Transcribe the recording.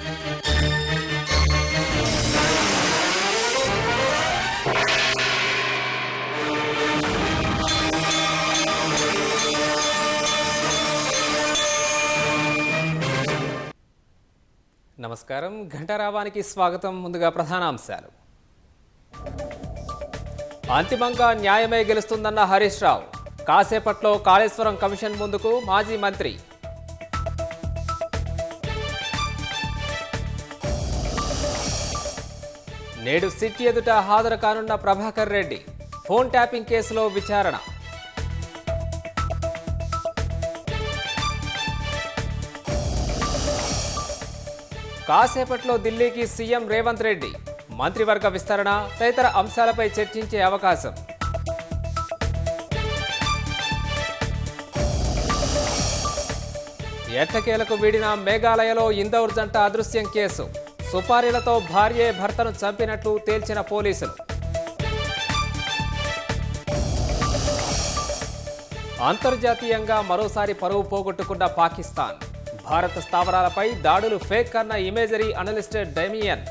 నమస్కారం. ఘంటారావానికి స్వాగతం. ముందుగా ప్రధానాంశాలు. అంతిమంగా న్యాయమే గెలుస్తుందన్న హరీష్ రావు. కాసేపట్లో కాళేశ్వరం కమిషన్ ముందుకు మాజీ మంత్రి. నేడు సిట్ ఎదుట హాజరు కానున్న ప్రభాకర్ రెడ్డి. ఫోన్ ట్యాపింగ్ కేసులో విచారణ. కాసేపట్లో ఢిల్లీకి సీఎం రేవంత్ రెడ్డి. మంత్రివర్గ విస్తరణ తదితర అంశాలపై చర్చించే అవకాశం. ఎట్టకేలకు వీడిన మేఘాలయలో ఇందౌర్ జంట అదృశ్యం కేసు. సుపారీలతో భార్యే భర్తను చంపినట్లు తేల్చిన పోలీసులు. అంతర్జాతీయంగా మరోసారి పరువు పోగొట్టుకున్న పాకిస్తాన్. భారత స్థావరాలపై దాడులు ఫేక్ అన్న ఇమేజరీ అనలిస్ట్ డెమియన్.